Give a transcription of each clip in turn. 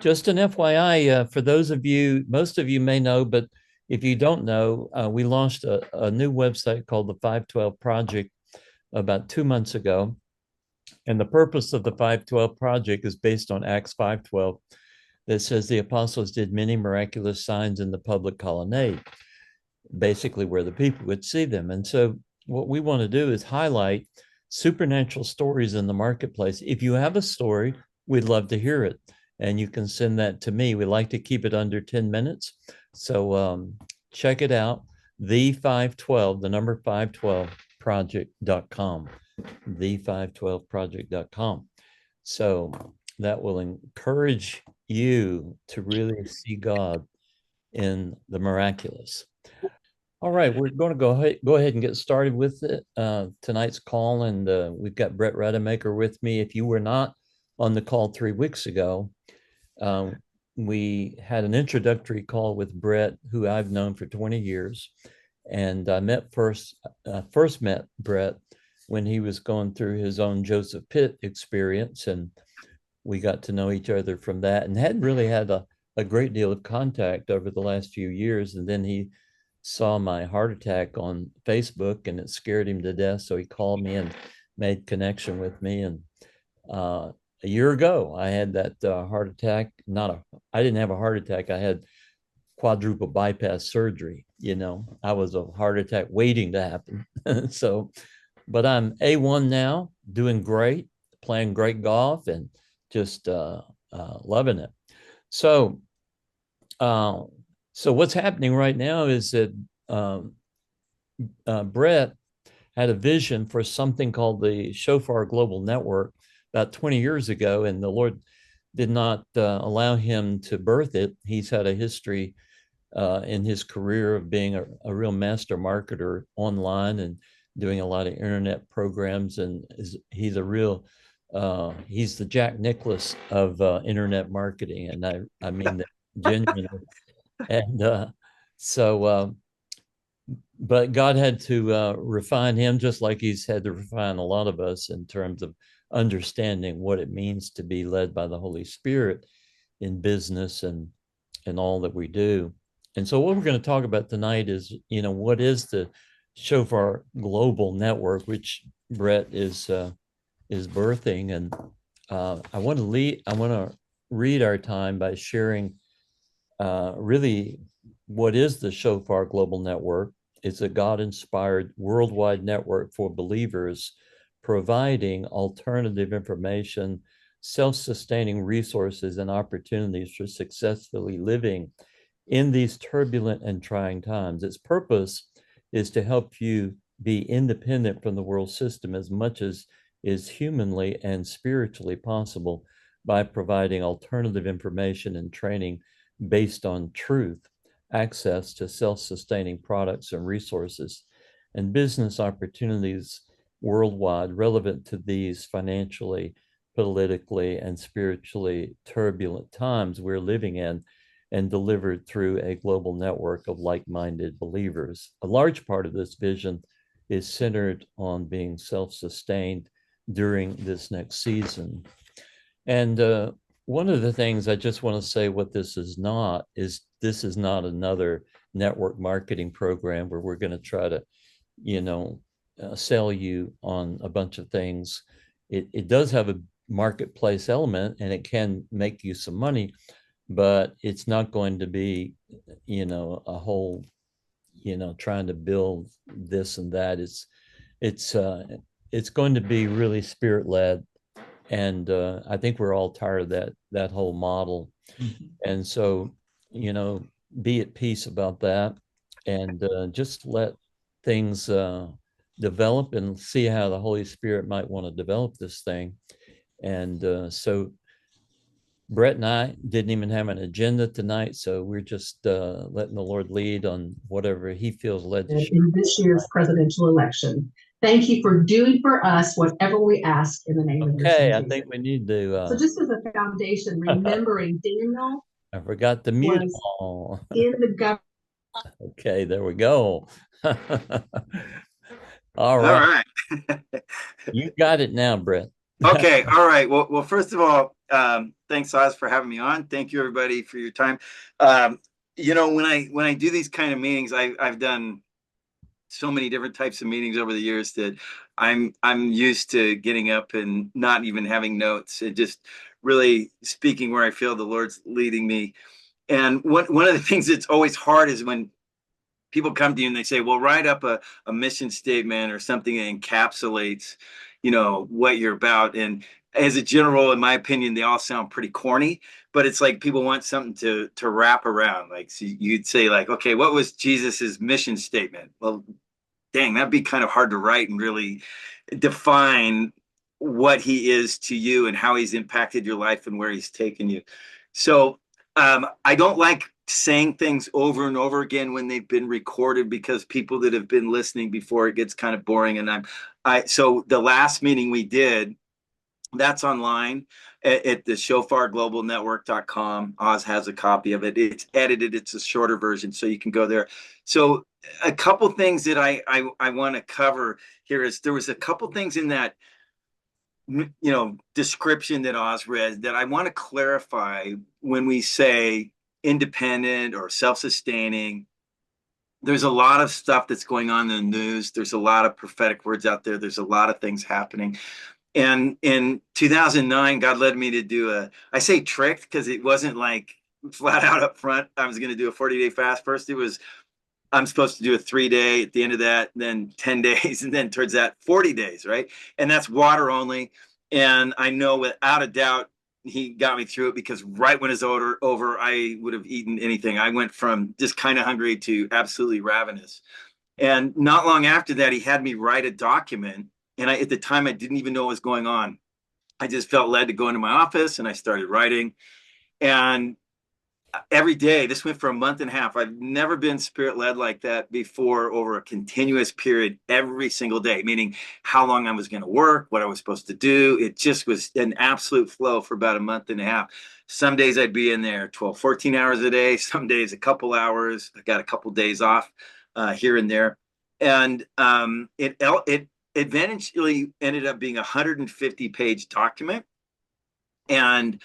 Just an FYI, for those of you, most of you may know, but if you don't know, we launched a new website called the 512 Project about 2 months ago. And the purpose of the 512 Project is based on Acts 5:12 that says the apostles did many miraculous signs in the public colonnade, basically where the people would see them. And so what we want to do is highlight supernatural stories in the marketplace. If you have a story, we'd love to hear it. And you can send that to me. We like to keep it under 10 minutes. So check it out. The 512, the number 512 project.com, the 512project.com. So that will encourage you to really see God in the miraculous. All right, we're going to go ahead and get started with it, tonight's call, and we've got Brett Rademacher with me. If you were not on the call 3 weeks ago, um, we had an introductory call with Brett, who I've known for 20 years, and I first met Brett when he was going through his own Joseph Pitt experience, and we got to know each other from that, and hadn't really had a great deal of contact over the last few years, and then he saw my heart attack on Facebook and it scared him to death. So he called me and made connection with me. And a year ago, I had that heart attack. I didn't have a heart attack. I had quadruple bypass surgery. I was a heart attack waiting to happen. But I'm A1 now, doing great, playing great golf and just loving it. So, uh, so what's happening right now is that Brett had a vision for something called the Shofar Global Network about 20 years ago, and the Lord did not allow him to birth it. He's had a history in his career of being a real master marketer online and doing a lot of internet programs, and he's the Jack Nicklaus of internet marketing, and I mean that genuinely. And but God had to refine him, just like he's had to refine a lot of us in terms of understanding what it means to be led by the Holy Spirit in business and all that we do. And so what we're going to talk about tonight is, what is the Shofar Global Network, which Brett is birthing. And I want to read our time by sharing really what is the Shofar Global Network. It's a God-inspired worldwide network for believers providing alternative information, self-sustaining resources, and opportunities for successfully living in these turbulent and trying times. Its purpose is to help you be independent from the world system as much as is humanly and spiritually possible by providing alternative information and training based on truth, access to self-sustaining products and resources, and business opportunities worldwide relevant to these financially, politically, and spiritually turbulent times we're living in, and delivered through a global network of like-minded believers. A large part of this vision is centered on being self-sustained during this next season. And one of the things I just want to say what this is not another network marketing program where we're going to try to, sell you on a bunch of things. It does have a marketplace element and it can make you some money, but it's not going to be, a whole, trying to build this and that. It's going to be really spirit led, and I think we're all tired of that whole model. And so, be at peace about that, and just let things develop and see how the Holy Spirit might want to develop this thing. And so Brett and I didn't even have an agenda tonight, so we're just letting the Lord lead on whatever He feels led to share. In this year's presidential election. Thank you for doing for us whatever we ask in the name of your son. Okay, I think we need to. So just as a foundation, remembering Daniel I forgot to mute was all. in the government. Okay, there we go. All All right. right. You got it now, Brett. Okay. All right. Well, first of all, Thanks, Oz, for having me on. Thank you, everybody, for your time. Um, when I do these kind of meetings, I've done so many different types of meetings over the years that I'm used to getting up and not even having notes and just really speaking where I feel the Lord's leading me. And one of the things that's always hard is when people come to you and they say, well, write up a mission statement or something that encapsulates, what you're about. And as a general, in my opinion, they all sound pretty corny, but it's like people want something to wrap around. Like, so you'd say like, okay, what was Jesus's mission statement? Well, dang, that'd be kind of hard to write and really define what he is to you and how he's impacted your life and where he's taken you. So I don't like saying things over and over again when they've been recorded, because people that have been listening before, it gets kind of boring. And so the last meeting we did, that's online at the shofarglobalnetwork.com. Oz has a copy of it. It's edited. It's a shorter version, so you can go there. So a couple things that I want to cover here is there was a couple things in that description that Oz read that I want to clarify. When we say independent or self-sustaining, there's a lot of stuff that's going on in the news. There's a lot of prophetic words out there. There's a lot of things happening. And in 2009, God led me to do I say tricked because it wasn't like flat out up front I was going to do a 40-day fast. First, I'm supposed to do a 3-day, at the end of that, then 10 days, and then towards that 40 days, right? And that's water only. And I know without a doubt, he got me through it, because right when it's over, I would have eaten anything. I went from just kind of hungry to absolutely ravenous. And not long after that, he had me write a document. And at the time, I didn't even know what was going on. I just felt led to go into my office, and I started writing. And every day, this went for a month and a half. I've never been spirit led like that before, over a continuous period, every single day, meaning how long I was going to work, what I was supposed to do. It just was an absolute flow for about a month and a half. Some days I'd be in there 12, 14 hours a day. Some days a couple hours. I got a couple days off here and there. And it eventually ended up being a 150-page document. And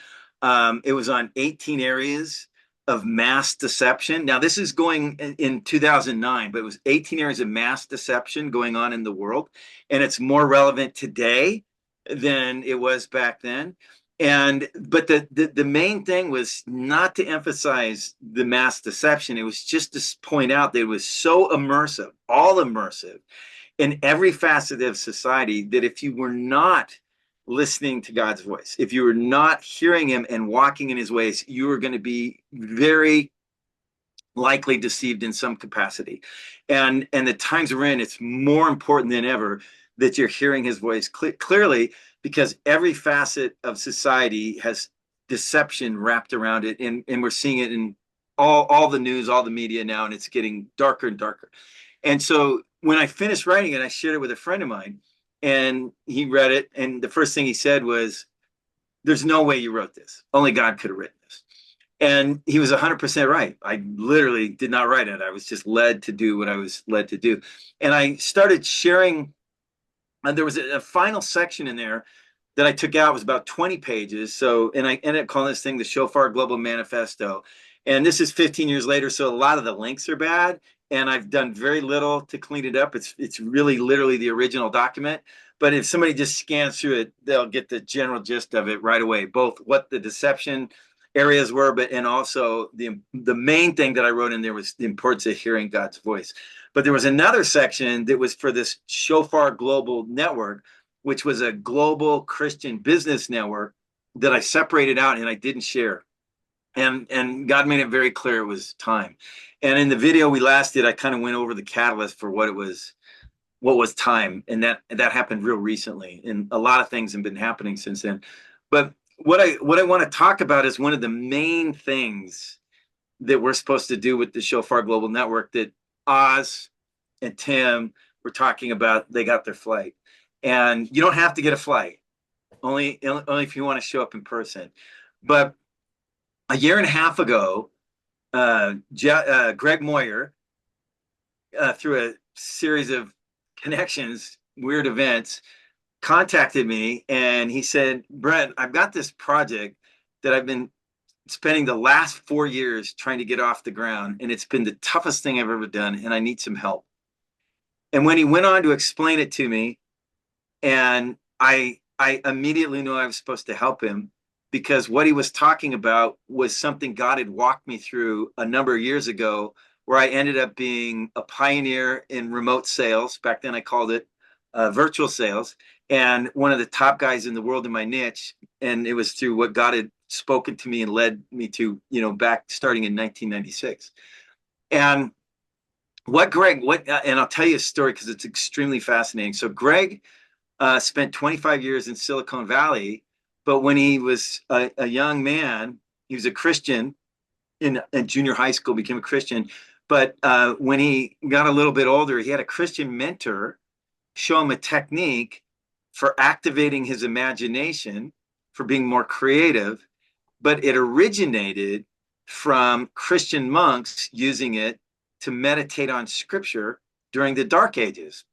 it was on 18 areas of mass deception. Now, this is going in 2009, but it was 18 areas of mass deception going on in the world. And it's more relevant today than it was back then. But the main thing was not to emphasize the mass deception. It was just to point out that it was so immersive, all immersive, in every facet of society, that if you were not listening to God's voice, if you were not hearing him and walking in his ways, you were going to be very likely deceived in some capacity. And the times we're in, it's more important than ever that you're hearing his voice clearly, because every facet of society has deception wrapped around it. And we're seeing it in all the news, all the media now, and it's getting darker and darker. And so when I finished writing it, I shared it with a friend of mine, and he read it. And the first thing he said was, there's no way you wrote this. Only God could have written this. And he was 100% right. I literally did not write it. I was just led to do what I was led to do. And I started sharing, and there was a final section in there that I took out. It was about 20 pages. So, and I ended up calling this thing the Shofar Global Manifesto. And this is 15 years later, so a lot of the links are bad, and I've done very little to clean it up. It's really literally the original document. But if somebody just scans through it, they'll get the general gist of it right away, both what the deception areas were, and also the main thing that I wrote in there was the importance of hearing God's voice. But there was another section that was for this Shofar Global Network, which was a global Christian business network that I separated out and I didn't share. And God made it very clear it was time. And in the video we last did, I kind of went over the catalyst for what was time. And that happened real recently. And a lot of things have been happening since then. But what I want to talk about is one of the main things that we're supposed to do with the Shofar Global Network that Oz and Tim were talking about. They got their flight. And you don't have to get a flight, only if you want to show up in person. But a year and a half ago, Greg Moyer, through a series of connections, weird events, contacted me and he said, Brett, I've got this project that I've been spending the last 4 years trying to get off the ground, and it's been the toughest thing I've ever done, and I need some help. And when he went on to explain it to me, and I immediately knew I was supposed to help him, because what he was talking about was something God had walked me through a number of years ago, where I ended up being a pioneer in remote sales. Back then I called it virtual sales, and one of the top guys in the world in my niche. And it was through what God had spoken to me and led me to, back starting in 1996. And and I'll tell you a story because it's extremely fascinating. So Greg spent 25 years in Silicon Valley, but when he was a young man, he was a Christian in junior high school, became a Christian. But when he got a little bit older, he had a Christian mentor show him a technique for activating his imagination, for being more creative, but it originated from Christian monks using it to meditate on scripture during the Dark Ages.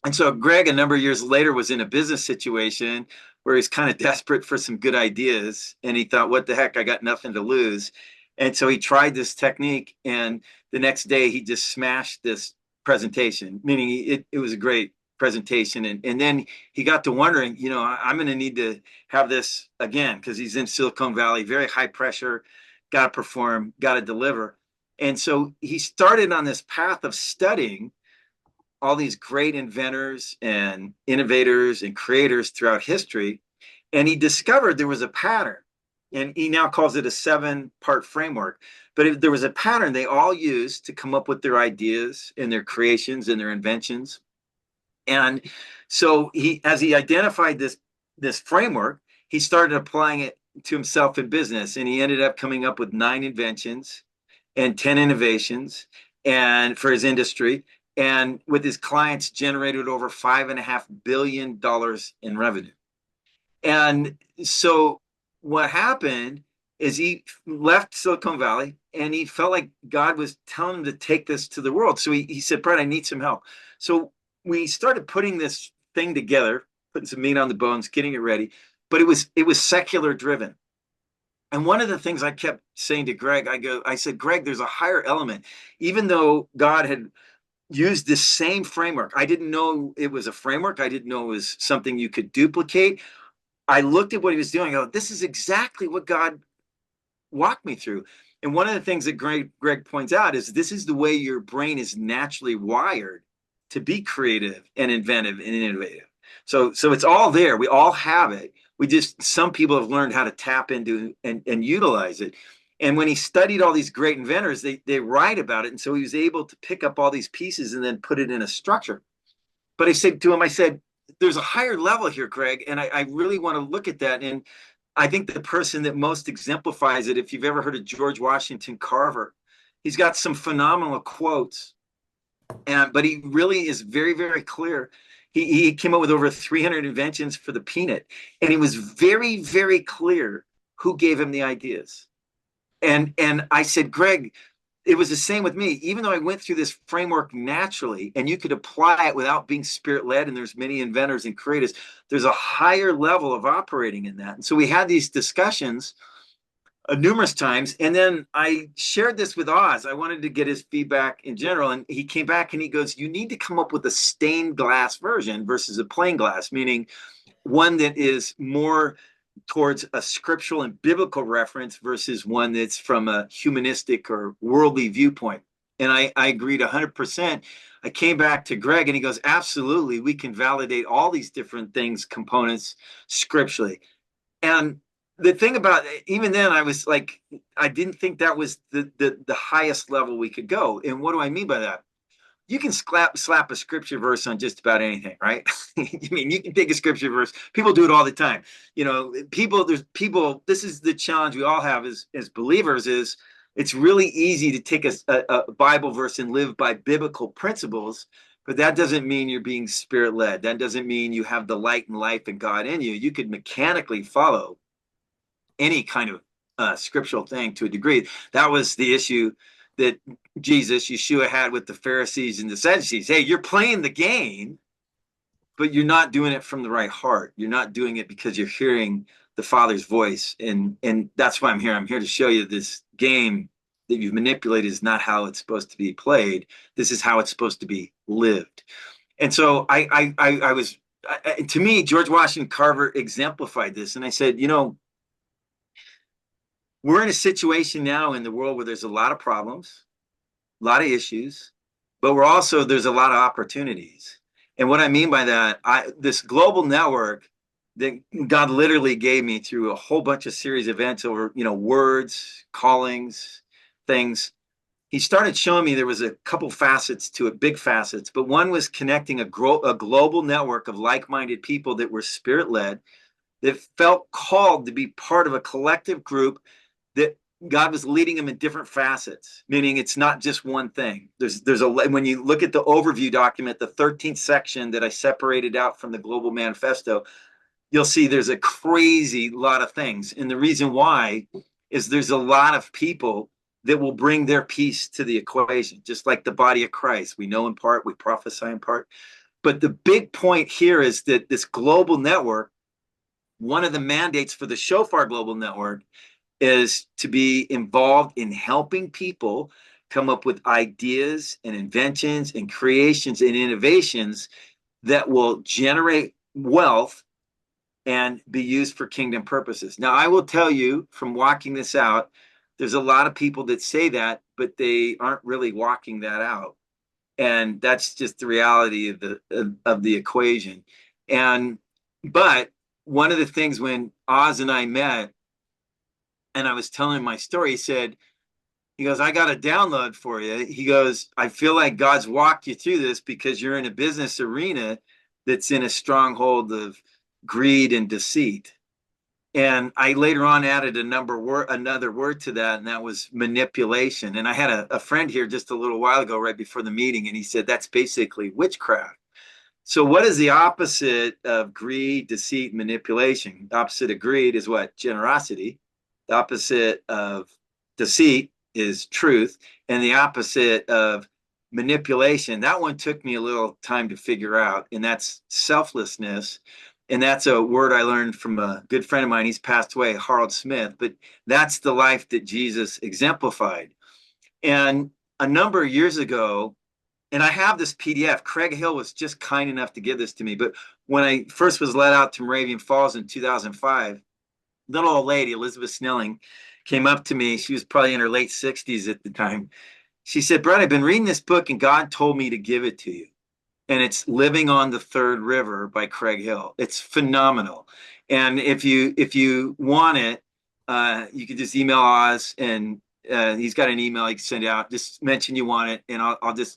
And so Greg, a number of years later, was in a business situation where he's kind of desperate for some good ideas. And he thought, what the heck, I got nothing to lose. And so he tried this technique. And the next day, he just smashed this presentation, meaning it was a great presentation. And then he got to wondering, I'm going to need to have this again, because he's in Silicon Valley, very high pressure, got to perform, got to deliver. And so he started on this path of studying all these great inventors and innovators and creators throughout history. And he discovered there was a pattern, and he now calls it a 7-part framework. But there was a pattern they all used to come up with their ideas and their creations and their inventions. And so as he identified this framework, he started applying it to himself in business. And he ended up coming up with 9 inventions and 10 innovations and for his industry. And with his clients, generated over $5.5 billion in revenue. And so what happened is he left Silicon Valley, and he felt like God was telling him to take this to the world. So he said, Brett, I need some help. So we started putting this thing together, putting some meat on the bones, getting it ready. But it was secular driven. And one of the things I kept saying to Greg, I said, Greg, there's a higher element. Even though God had used this same framework, I didn't know it was a framework. I didn't know it was something you could duplicate. I looked at what he was doing. I go, this is exactly what God walked me through. And one of the things that Greg points out is this is the way your brain is naturally wired to be creative and inventive and innovative. So it's all there. We all have it. Some people have learned how to tap into and utilize it. And when he studied all these great inventors, they write about it. And so he was able to pick up all these pieces and then put it in a structure. But I said to him, there's a higher level here, Greg, and I really want to look at that. And I think the person that most exemplifies it, if you've ever heard of George Washington Carver, he's got some phenomenal quotes, but he really is very, very clear. He came up with over 300 inventions for the peanut, and he was very, very clear who gave him the ideas. And I said, Greg, it was the same with me. Even though I went through this framework naturally, and you could apply it without being spirit-led, and there's many inventors and creators, there's a higher level of operating in that. And so we had these discussions numerous times. And then I shared this with Oz. I wanted to get his feedback in general. And he came back and he goes, you need to come up with a stained glass version versus a plain glass, meaning one that is more towards a scriptural and biblical reference versus one that's from a humanistic or worldly viewpoint. And I agreed 100%. I came back to Greg and he goes, absolutely, we can validate all these different things, components scripturally. And the thing about even then, I was like, I didn't think that was the highest level we could go. And what do I mean by that? You can slap a scripture verse on just about anything, right? I mean, you can take a scripture verse. People do it all the time. This is the challenge we all have as believers is it's really easy to take a Bible verse and live by biblical principles, but that doesn't mean you're being spirit-led. That doesn't mean you have the light and life and God in you. You could mechanically follow any kind of scriptural thing to a degree. That was the issue that Yeshua had with the Pharisees and the Sadducees. Hey, you're playing the game, but you're not doing it from the right heart. You're not doing it because you're hearing the Father's voice. And that's why I'm here. I'm here to show you this game that you've manipulated is not how it's supposed to be played. This is how it's supposed to be lived. And so to me, George Washington Carver exemplified this. And I said, you know, we're in a situation now in the world where there's a lot of problems, a lot of issues, but there's a lot of opportunities. And what I mean by that, this global network that God literally gave me through a whole bunch of series of events over, you know, words, callings, things. He started showing me there was a couple facets to it, big facets, but one was connecting a global network of like-minded people that were spirit-led, that felt called to be part of a collective group, that God was leading them in different facets, meaning it's not just one thing. When you look at the overview document, the 13th section that I separated out from the Global Manifesto, you'll see there's a crazy lot of things. And the reason why is there's a lot of people that will bring their piece to the equation, just like the body of Christ. We know in part, we prophesy in part. But the big point here is that this global network, one of the mandates for the Shofar Global Network is to be involved in helping people come up with ideas and inventions and creations and innovations that will generate wealth and be used for kingdom purposes. Now, I will tell you from walking this out, there's a lot of people that say that, but they aren't really walking that out. And that's just the reality of the equation. But one of the things when Oz and I met, and I was telling him my story, he goes, I got a download for you. He goes, I feel like God's walked you through this because you're in a business arena that's in a stronghold of greed and deceit. And I later on added another word to that, and that was manipulation. And I had a friend here just a little while ago, right before the meeting, and he said, that's basically witchcraft. So what is the opposite of greed, deceit, manipulation? The opposite of greed is what? Generosity. The opposite of deceit is truth. And the opposite of manipulation, that one took me a little time to figure out, and that's selflessness. And that's a word I learned from a good friend of mine. He's passed away, Harold Smith, but that's the life that Jesus exemplified. And a number of years ago, and I have this PDF. Craig Hill was just kind enough to give this to me. But when I first was let out to Moravian Falls in 2005, little old lady, Elizabeth Snelling, came up to me. She was probably in her late 60s at the time. She said, Brett, I've been reading this book and God told me to give it to you. And it's Living on the Third River by Craig Hill. It's phenomenal. And if you want it, you can just email Oz, and he's got an email you can send out. Just mention you want it, and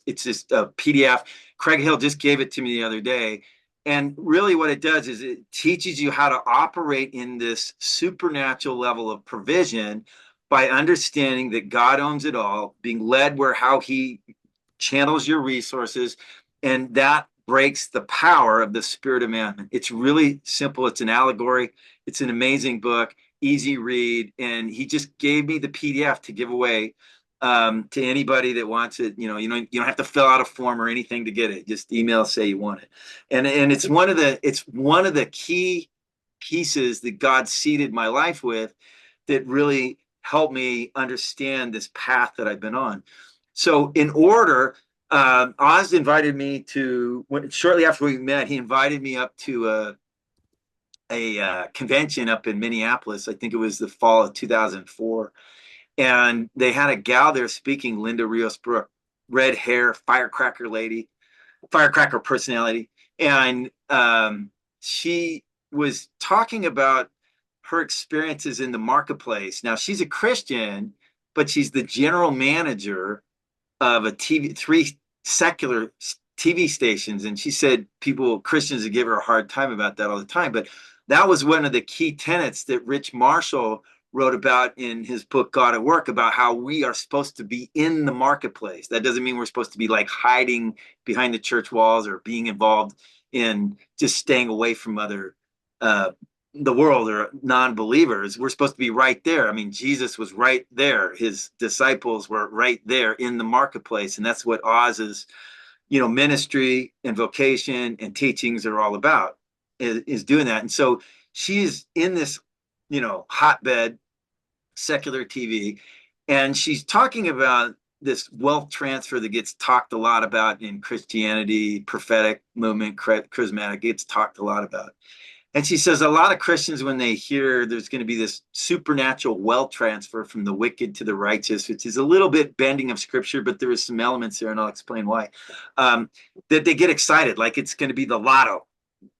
it's just a PDF. Craig Hill just gave it to me the other day. And really what it does is it teaches you how to operate in this supernatural level of provision by understanding that God owns it all, being led how he channels your resources, and that breaks the power of the spirit of mammon. It's really simple. It's an allegory. It's an amazing book, easy read. And he just gave me the PDF to give away to anybody that wants it. You don't have to fill out a form or anything to get it. Just email, say you want it. And it's one of the key pieces that God seeded my life with that really helped me understand this path that I've been on. So in order, Oz invited me shortly after we met, he invited me up to a convention up in Minneapolis. I think it was the fall of 2004. And they had a gal there speaking, Linda Rios Brook, red hair, firecracker personality. And she was talking about her experiences in the marketplace. Now, she's a Christian, but she's the general manager of three secular TV stations. And she said Christians would give her a hard time about that all the time. But that was one of the key tenets that Rich Marshall wrote about in his book, God at Work, about how we are supposed to be in the marketplace. That doesn't mean we're supposed to be like hiding behind the church walls or being involved in just staying away from the world or non-believers. We're supposed to be right there. I mean, Jesus was right there. His disciples were right there in the marketplace. And that's what Oz is ministry and vocation and teachings are all about, is doing that. And so she's in this, hotbed, secular TV, and she's talking about this wealth transfer that gets talked a lot about in Christianity, prophetic movement, charismatic, gets talked a lot about. And she says a lot of Christians, when they hear there's going to be this supernatural wealth transfer from the wicked to the righteous, which is a little bit bending of scripture, but there is some elements there, and I'll explain why, that they get excited, like it's going to be the lotto,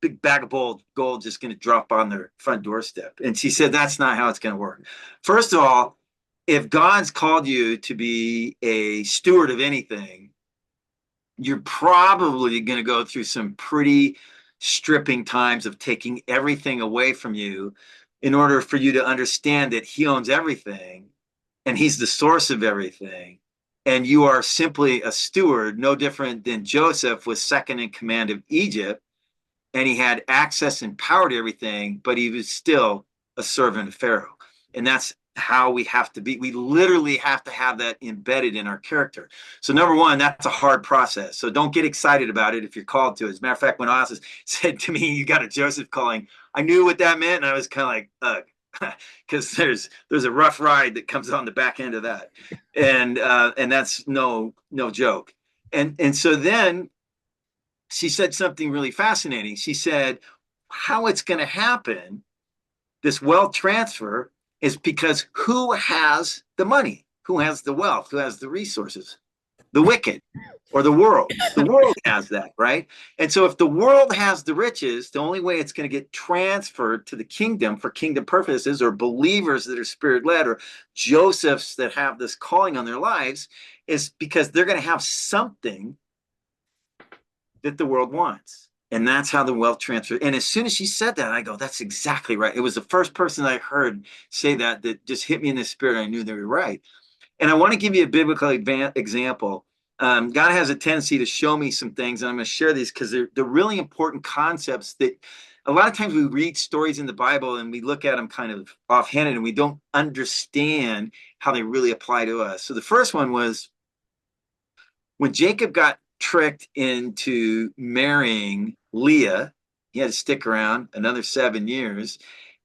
big bag of gold just going to drop on their front doorstep. And she said that's not how it's going to work. First of all, if God's called you to be a steward of anything, you're probably going to go through some pretty stripping times of taking everything away from you in order for you to understand that he owns everything and he's the source of everything. And you are simply a steward, no different than Joseph was second in command of Egypt, and he had access and power to everything, but he was still a servant of Pharaoh. And that's how we have to be. We literally have to have that embedded in our character. So number one, that's a hard process. So don't get excited about it if you're called to it. As a matter of fact, when Oz said to me, you got a Joseph calling, I knew what that meant. And I was kind of like, ugh, because there's a rough ride that comes on the back end of that. And that's no joke. And so then she said something really fascinating. She said, how it's going to happen, this wealth transfer, is because who has the money? Who has the wealth? Who has the resources? The wicked or the world. The world has that, right? And so if the world has the riches, the only way it's going to get transferred to the kingdom for kingdom purposes, or believers that are spirit-led, or Josephs that have this calling on their lives, is because they're going to have something that the world wants. And that's how the wealth transfer. And as soon as she said that, I go, that's exactly right. It was the first person I heard say that just hit me in the spirit. I knew they were right. And I want to give you a biblical example. God has a tendency to show me some things, and I'm going to share these because they're really important concepts that a lot of times we read stories in the Bible and we look at them kind of offhanded and we don't understand how they really apply to us. So the first one was when Jacob got tricked into marrying Leah. He had to stick around another 7 years.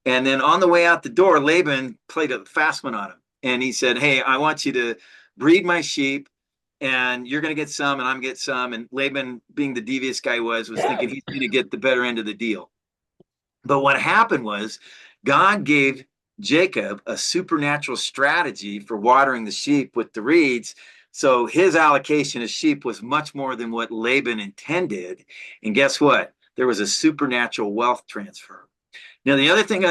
And then on the way out the door, Laban played a fast one on him. And he said, hey, I want you to breed my sheep, and you're going to get some and I'm going to get some. And Laban, being the devious guy was thinking he's going to get the better end of the deal. But what happened was God gave Jacob a supernatural strategy for watering the sheep with the reeds. So his allocation of sheep was much more than what Laban intended. And guess what? There was a supernatural wealth transfer. Now, the other thing,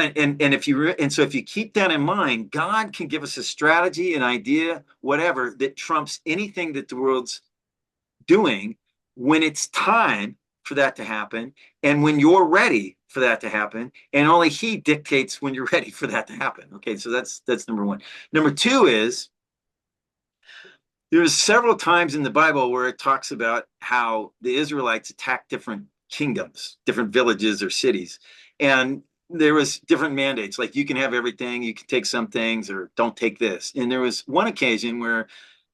so if you keep that in mind, God can give us a strategy, an idea, whatever, that trumps anything that the world's doing when it's time for that to happen, and when you're ready for that to happen, and only he dictates when you're ready for that to happen. Okay, so that's number one. Number two is, there's several times in the Bible where it talks about how the Israelites attacked different kingdoms, different villages or cities. And there was different mandates, like you can have everything, you can take some things, or don't take this. And there was one occasion where a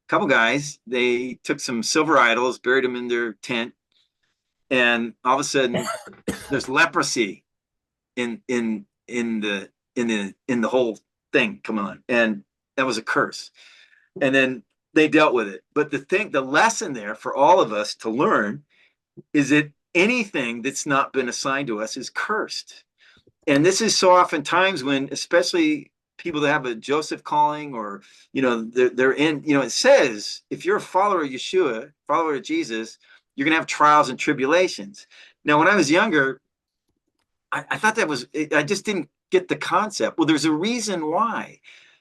couple guys, they took some silver idols, buried them in their tent, and all of a sudden there's leprosy in the whole thing. Come on. And that was a curse. And then they dealt with it. But the lesson there for all of us to learn is that anything that's not been assigned to us is cursed. And this is so oftentimes when, especially people that have a Joseph calling, or, they're in, it says, if you're a follower of Yeshua, follower of Jesus, you're going to have trials and tribulations. Now, when I was younger, I thought I just didn't get the concept. Well, there's a reason why.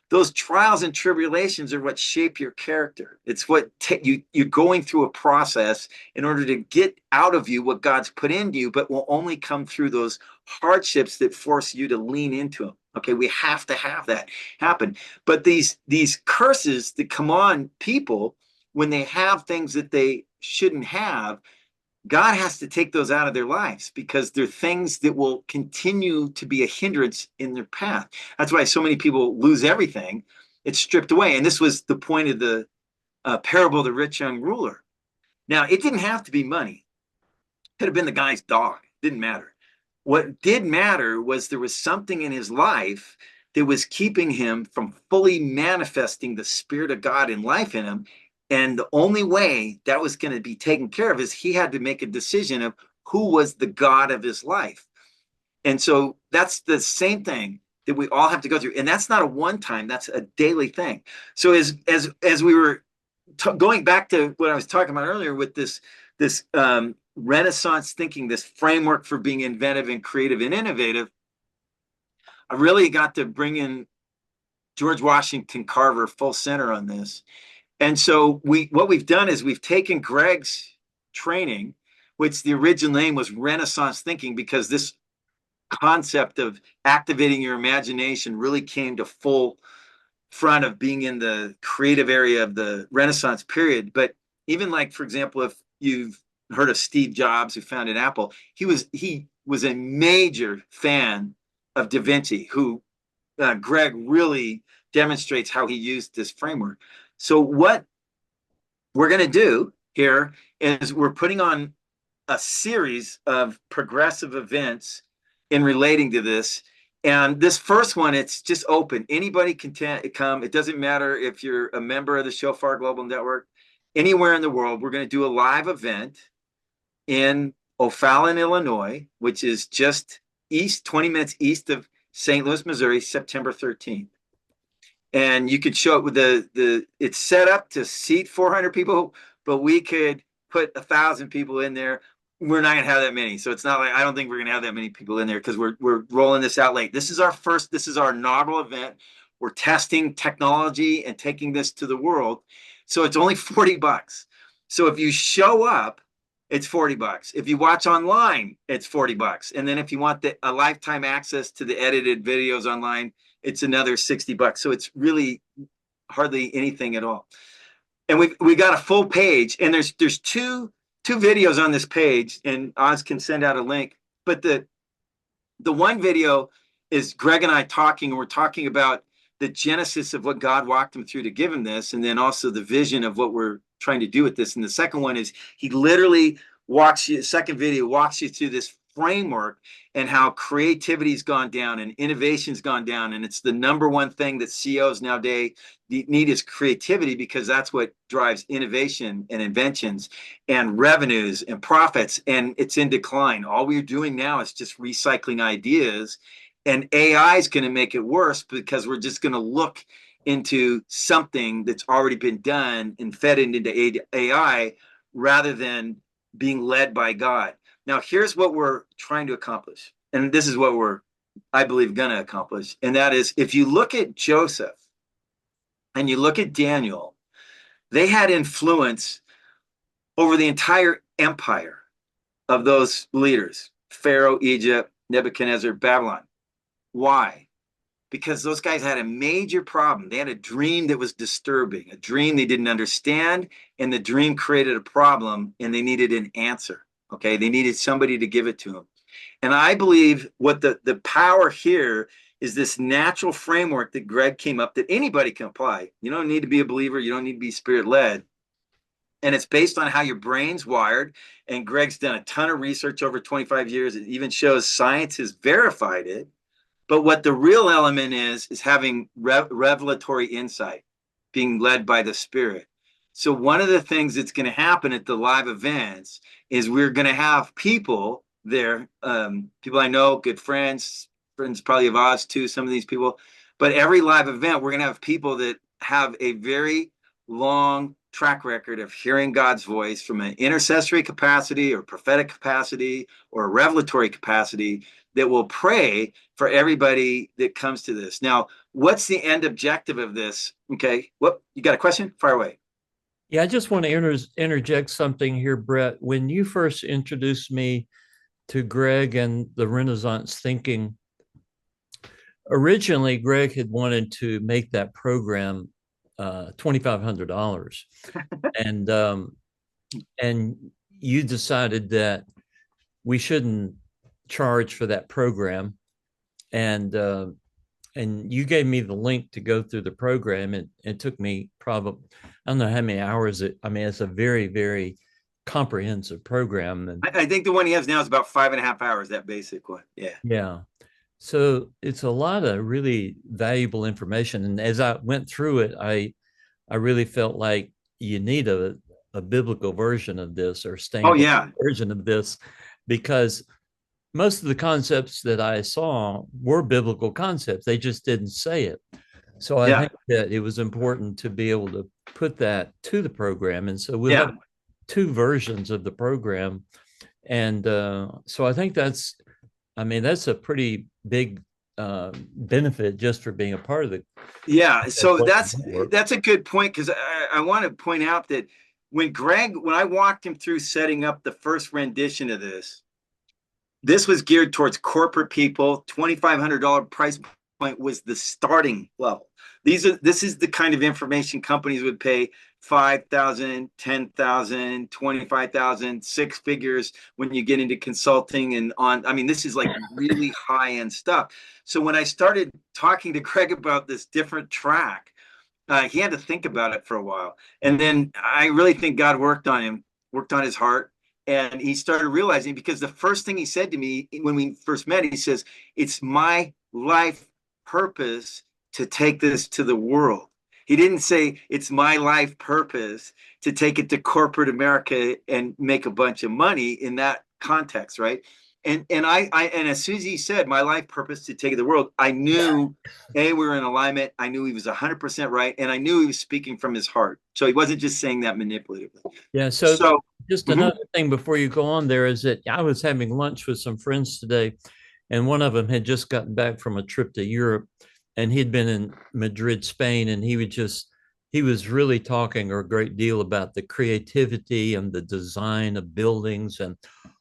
Those trials and tribulations are what shape your character. It's what you're going through a process in order to get out of you what God's put into you, but will only come through those hardships that force you to lean into them. Okay, we have to have that happen. But these curses that come on people when they have things that they shouldn't have, God has to take those out of their lives, because they're things that will continue to be a hindrance in their path. That's why so many people lose everything. It's stripped away. And this was the point of the parable of the rich young ruler. Now, it didn't have to be money. It could have been the guy's dog. It didn't matter. What did matter was there was something in his life that was keeping him from fully manifesting the Spirit of God in life in him. And the only way that was going to be taken care of is he had to make a decision of who was the God of his life. And so that's the same thing that we all have to go through. And that's not a one time, that's a daily thing. So as we were going back to what I was talking about earlier with this Renaissance thinking, this framework for being inventive and creative and innovative, I really got to bring in George Washington Carver full center on this. And so what we've done is we've taken Greg's training, which the original name was Renaissance thinking, because this concept of activating your imagination really came to full front of being in the creative area of the Renaissance period. But even like, for example, if you've heard of Steve Jobs, who founded Apple, he was a major fan of Da Vinci, who Greg really demonstrates how he used this framework. So what we're going to do here is we're putting on a series of progressive events in relating to this. And this first one, it's just open. Anybody can come. It doesn't matter if you're a member of the Shofar Global Network, anywhere in the world. We're going to do a live event in O'Fallon, Illinois, which is just 20 minutes east of St. Louis, Missouri, September 13th. And you could show it with it's set up to seat 400 people, but we could put 1,000 people in there. We're not going to have that many. So it's not like, I don't think we're going to have that many people in there because we're rolling this out late. This is our inaugural event. We're testing technology and taking this to the world. So it's only $40. So if you show up, it's $40. If you watch online, it's $40. And then if you want a lifetime access to the edited videos online, it's another $60. So it's really hardly anything at all. And we got a full page, and there's two videos on this page, and Oz can send out a link. But the one video is Greg and I talking, and we're talking about the genesis of what God walked him through to give him this, and then also the vision of what we're trying to do with this. And the second one is he literally second video walks you through this framework and how creativity's gone down and innovation's gone down. And it's the number one thing that CEOs nowadays need is creativity, because that's what drives innovation and inventions and revenues and profits. And it's in decline. All we're doing now is just recycling ideas, and AI is going to make it worse because we're just going to look into something that's already been done and fed into AI rather than being led by God. Now, here's what we're trying to accomplish. And this is what we're, I believe, going to accomplish. And that is, if you look at Joseph and you look at Daniel, they had influence over the entire empire of those leaders: Pharaoh, Egypt, Nebuchadnezzar, Babylon. Why? Because those guys had a major problem. They had a dream that was disturbing, a dream they didn't understand, and the dream created a problem, and they needed an answer. Okay, they needed somebody to give it to them. And I believe what the power here is this natural framework that Greg came up that anybody can apply. You don't need to be a believer. You don't need to be spirit-led. And it's based on how your brain's wired. And Greg's done a ton of research over 25 years. It even shows science has verified it. But what the real element is having revelatory insight, being led by the Spirit. So one of the things that's going to happen at the live events is we're going to have people there, people I know, good friends probably of Oz too, some of these people. But every live event, we're going to have people that have a very long track record of hearing God's voice from an intercessory capacity or prophetic capacity or a revelatory capacity that will pray for everybody that comes to this. Now, what's the end objective of this? Okay, you got a question? Fire away. Yeah, I just want to interject something here, Brett. When you first introduced me to Greg and the Renaissance thinking, originally Greg had wanted to make that program $2,500, and you decided that we shouldn't charge for that program, and you gave me the link to go through the program. It took me probably, I don't know how many hours it's a very, very comprehensive program. And I think the one he has now is about 5.5 hours, that basic one. Yeah. yeah. So it's a lot of really valuable information. And as I went through it, I really felt like you need a biblical version of this or Oh, standard yeah. version of this, because most of the concepts that I saw were biblical concepts. They just didn't say it. So I Yeah. think that it was important to be able to put that to the program. And so we'll Yeah. have two versions of the program. And so I think that's a pretty big benefit just for being a part of the Yeah. So network. that's a good point, because I want to point out that when I walked him through setting up the first rendition of this was geared towards corporate people. $2,500 price point was the starting level. This is the kind of information companies would pay 5,000, 10,000, 25,000, six figures when you get into consulting and on. I mean, this is like really high end stuff. So when I started talking to Craig about this different track, he had to think about it for a while. And then I really think God worked on his heart. And he started realizing, because the first thing he said to me when we first met, he says, "It's my life purpose to take this to the world." He didn't say, "It's my life purpose to take it to corporate America and make a bunch of money," in that context, right? And as soon as he said, "My life purpose to take it to the world," I knew, we were in alignment. I knew he was 100% right, and I knew he was speaking from his heart. So he wasn't just saying that manipulatively. Yeah. So So, just mhm. another thing before you go on there is that I was having lunch with some friends today, and one of them had just gotten back from a trip to Europe, and he'd been in Madrid, Spain, and he was really talking a great deal about the creativity and the design of buildings and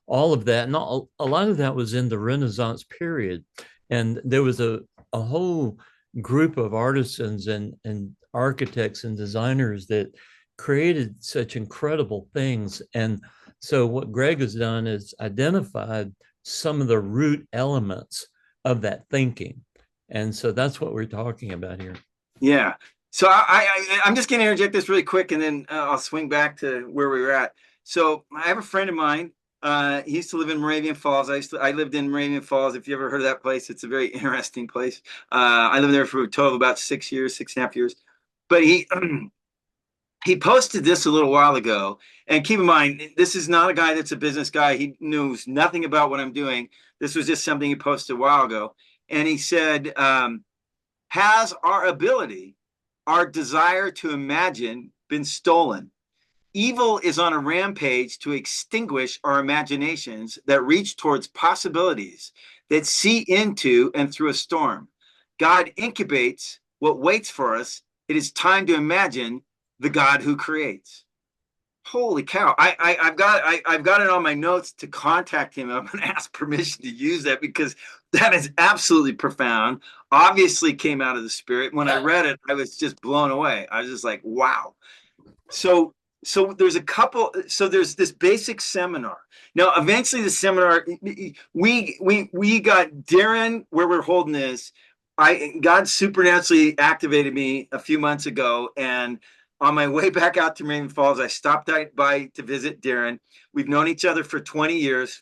all of that. And a lot of that was in the Renaissance period. And there was a whole group of artisans and architects and designers that created such incredible things. And so what Greg has done is identified some of the root elements of that thinking. And so that's what we're talking about here. Yeah. So I'm just going to interject this really quick, and then I'll swing back to where we were at. So I have a friend of mine. He used to live in Moravian Falls. I lived in Moravian Falls. If you ever heard of that place, it's a very interesting place. I lived there for a total of about 6 years, 6.5 years. But he posted this a little while ago. And keep in mind, this is not a guy that's a business guy. He knows nothing about what I'm doing. This was just something he posted a while ago. And he said, "Has our ability, our desire to imagine, been stolen? Evil is on a rampage to extinguish our imaginations that reach towards possibilities that see into and through a storm. God incubates what waits for us. It is time to imagine the God who creates." Holy cow. I've got it on my notes to contact him. I'm going to ask permission to use that, because that is absolutely profound. Obviously came out of the Spirit. When I read it, I was just blown away. I was just like, wow. So there's there's this basic seminar. Now, eventually the seminar, we got Darren where we're holding this. God supernaturally activated me a few months ago, and on my way back out to Raymond Falls, I stopped by to visit Darren. We've known each other for 20 years.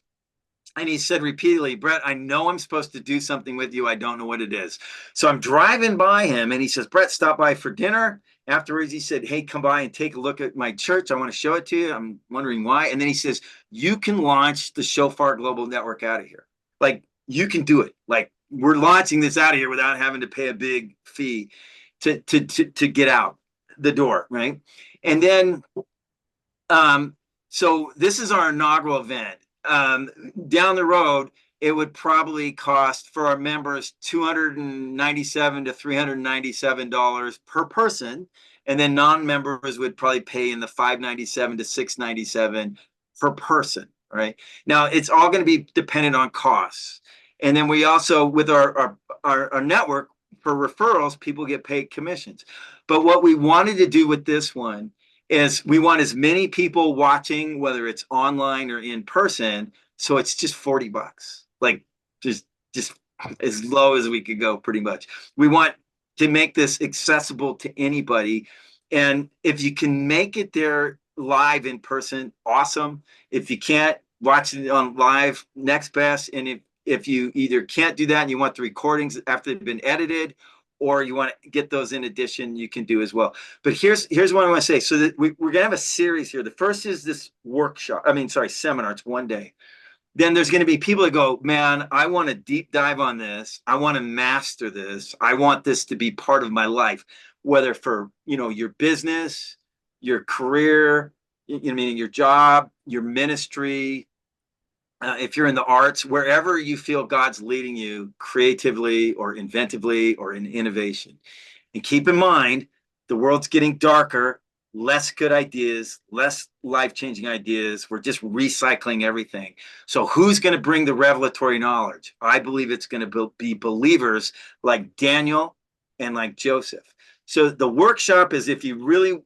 And he said repeatedly, "Brett, I know I'm supposed to do something with you. I don't know what it is." So I'm driving by him, and he says, "Brett, stop by for dinner." Afterwards, he said, "Hey, come by and take a look at my church. I want to show it to you. I'm wondering why." And then he says, "You can launch the Shofar Global Network out of here. Like, you can do it. Like, we're launching this out of here without having to pay a big fee to get out the door, right?" And then, so this is our inaugural event. Down the road, it would probably cost for our members $297 to $397 per person, and then non-members would probably pay in the $597 to $697 per person. Right now, it's all going to be dependent on costs, and then we also, with our network, for referrals, people get paid commissions. But what we wanted to do with this one is we want as many people watching, whether it's online or in person. So it's just $40, like just as low as we could go, pretty much. We want to make this accessible to anybody. And if you can make it there live in person, awesome. If you can't, watch it on live, next best. And if you either can't do that and you want the recordings after they've been edited, or you want to get those in addition, you can do as well. But here's what I want to say. So that we're going to have a series here. The first is this seminar. It's one day. Then there's going to be people that go, man, I want to deep dive on this. I want to master this. I want this to be part of my life, whether for, your business, your career, meaning your job, your ministry, if you're in the arts, wherever you feel God's leading you creatively or inventively or in innovation. And keep in mind, the world's getting darker, less good ideas, less life-changing ideas. We're just recycling everything. So who's going to bring the revelatory knowledge? I believe it's going to be believers like Daniel and like Joseph. So the workshop is, it's going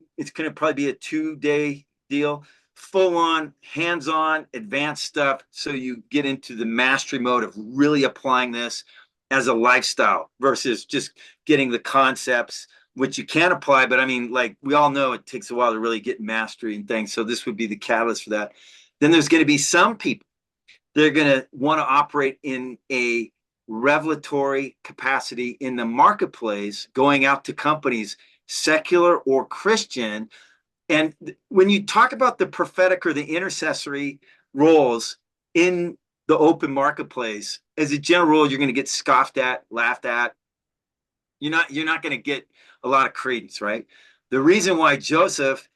to probably be a 2-day deal, full on, hands-on, advanced stuff. So you get into the mastery mode of really applying this as a lifestyle versus just getting the concepts, which you can apply. But I mean, like we all know, it takes a while to really get mastery and things. So this would be the catalyst for that. Then there's going to be some people that are going to want to operate in a revelatory capacity in the marketplace, going out to companies, secular or Christian. And when you talk about the prophetic or the intercessory roles in the open marketplace, as a general rule, you're going to get scoffed at, laughed at. You're not going to get a lot of credence, right? The reason why Joseph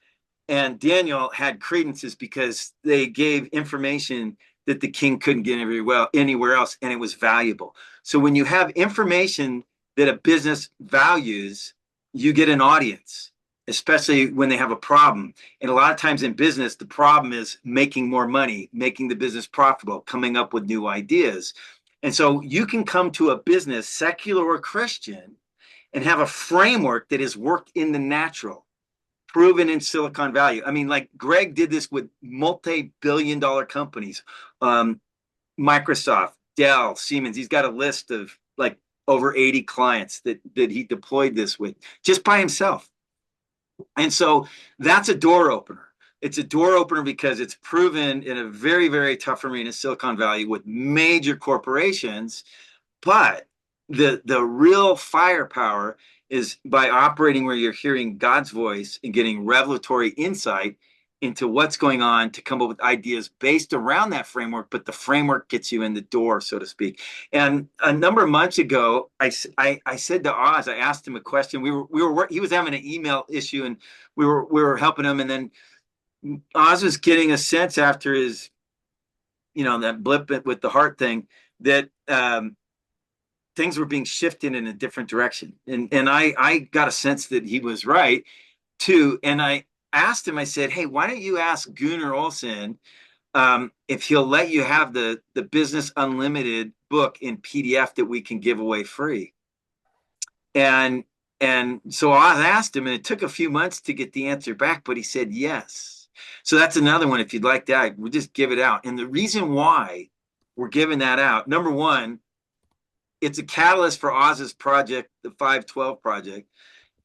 and Daniel had credence is because they gave information that the king couldn't get anywhere else, and it was valuable. So when you have information that a business values, you get an audience, especially when they have a problem. And a lot of times in business, the problem is making more money, making the business profitable, coming up with new ideas. And so you can come to a business, secular or Christian, and have a framework that has worked in the natural, proven in Silicon Valley. I mean, like Greg did this with multi-billion-dollar companies, Microsoft, Dell, Siemens. He's got a list of like over 80 clients that he deployed this with just by himself. And so that's a door opener. It's a door opener because it's proven in a very, very tough arena, Silicon Valley, with major corporations. But the real firepower is by operating where you're hearing God's voice and getting revelatory insight into what's going on to come up with ideas based around that framework. But the framework gets you in the door, so to speak. And a number of months ago, I said to Oz, I asked him a question. He was having an email issue, and we were helping him. And then Oz was getting a sense after his, that blip with the heart thing, that things were being shifted in a different direction. And I got a sense that he was right too. And I asked him, I said, hey, why don't you ask Gunnar Olsen if he'll let you have the Business Unlimited book in PDF that we can give away free. And so I asked him, and it took a few months to get the answer back, but he said yes. So that's another one. If you'd like that, we'll just give it out. And the reason why we're giving that out, number one, it's a catalyst for Oz's project, the 512 project,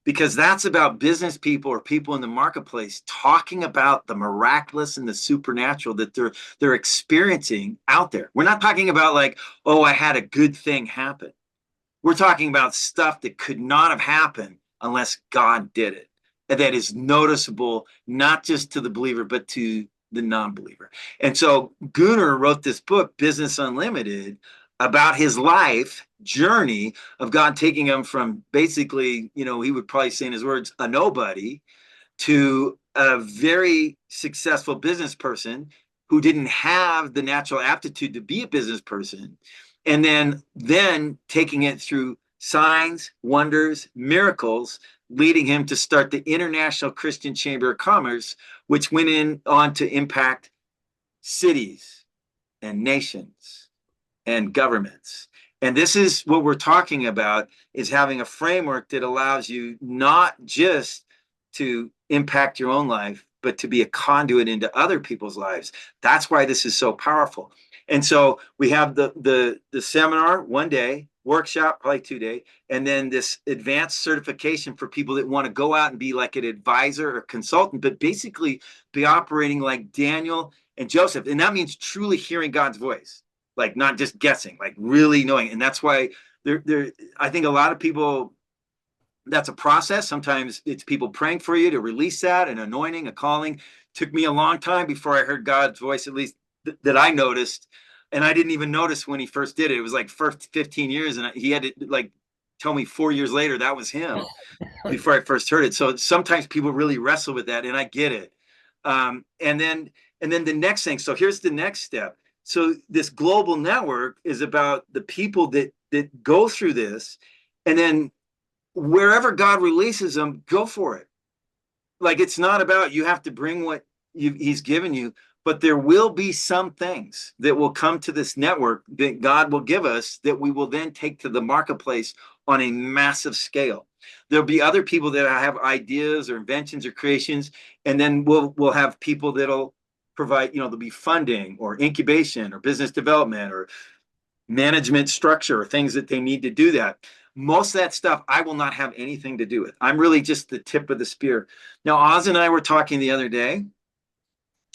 because that's about business people or people in the marketplace talking about the miraculous and the supernatural that they're experiencing out there. We're not talking about like, oh, I had a good thing happen. We're talking about stuff that could not have happened unless God did it. And that is noticeable, not just to the believer, but to the non-believer. And so Gunnar wrote this book, Business Unlimited, about his life journey of God taking him from basically, he would probably say in his words, a nobody, to a very successful business person who didn't have the natural aptitude to be a business person. And then taking it through signs, wonders, miracles, leading him to start the International Christian Chamber of Commerce, which went on to impact cities and nations and governments. And this is what we're talking about, is having a framework that allows you not just to impact your own life, but to be a conduit into other people's lives. That's why this is so powerful. And so we have the seminar one day. workshop, probably 2 day, and then this advanced certification for people that want to go out and be like an advisor or consultant, but basically be operating like Daniel and Joseph. And that means truly hearing God's voice, like not just guessing, like really knowing. And that's why I think a lot of people, that's a process. Sometimes it's people praying for you to release that, an anointing, a calling. Took me a long time before I heard God's voice, at least that I noticed. And I didn't even notice when he first did it. It was like first 15 years. And he had to like tell me 4 years later that was him before I first heard it. So sometimes people really wrestle with that, and I get it. And then the next thing. So here's the next step. So this global network is about the people that go through this, and then wherever God releases them, go for it. Like, it's not about you have to bring what he's given you, but there will be some things that will come to this network that God will give us that we will then take to the marketplace on a massive scale. There'll be other people that have ideas or inventions or creations, and then we'll have people that'll provide, there'll be funding or incubation or business development or management structure or things that they need to do that. Most of that stuff I will not have anything to do with. I'm really just the tip of the spear. Now, Oz and I were talking the other day,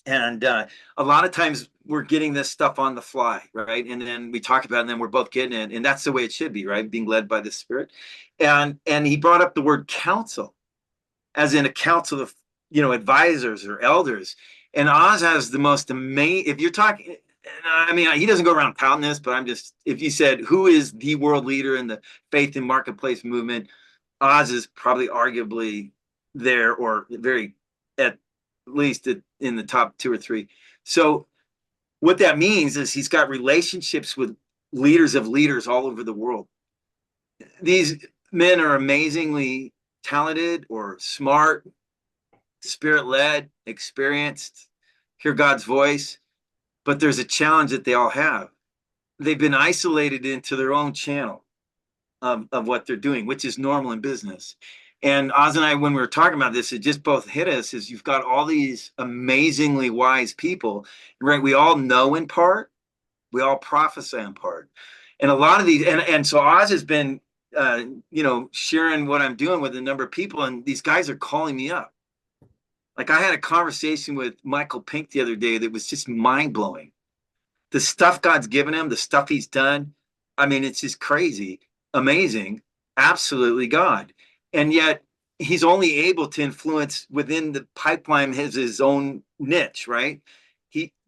and a lot of times we're getting this stuff on the fly, right? And then we talk about it, and then we're both getting it. And that's the way it should be, right? Being led by the Spirit. And he brought up the word counsel, as in a council of, advisors or elders. And Oz has the most amazing, if you're talking, I mean, he doesn't go around touting this, but if you said, who is the world leader in the faith and marketplace movement, Oz is probably arguably there, or very, at least in the top 2 or 3. So what that means is he's got relationships with leaders of leaders all over the world. These men are amazingly talented or smart, Spirit-led, experienced, hear God's voice. But there's a challenge that they all have. They've been isolated into their own channel of what they're doing, which is normal in business. And Oz and I, when we were talking about this, it just both hit us, is you've got all these amazingly wise people, right? We all know in part, we all prophesy in part. And a lot of these, and so Oz has been, sharing what I'm doing with a number of people, and these guys are calling me up. Like, I had a conversation with Michael Pink the other day that was just mind-blowing. The stuff God's given him, the stuff he's done, I mean, it's just crazy, amazing, absolutely God. And yet he's only able to influence within the pipeline his own niche, right?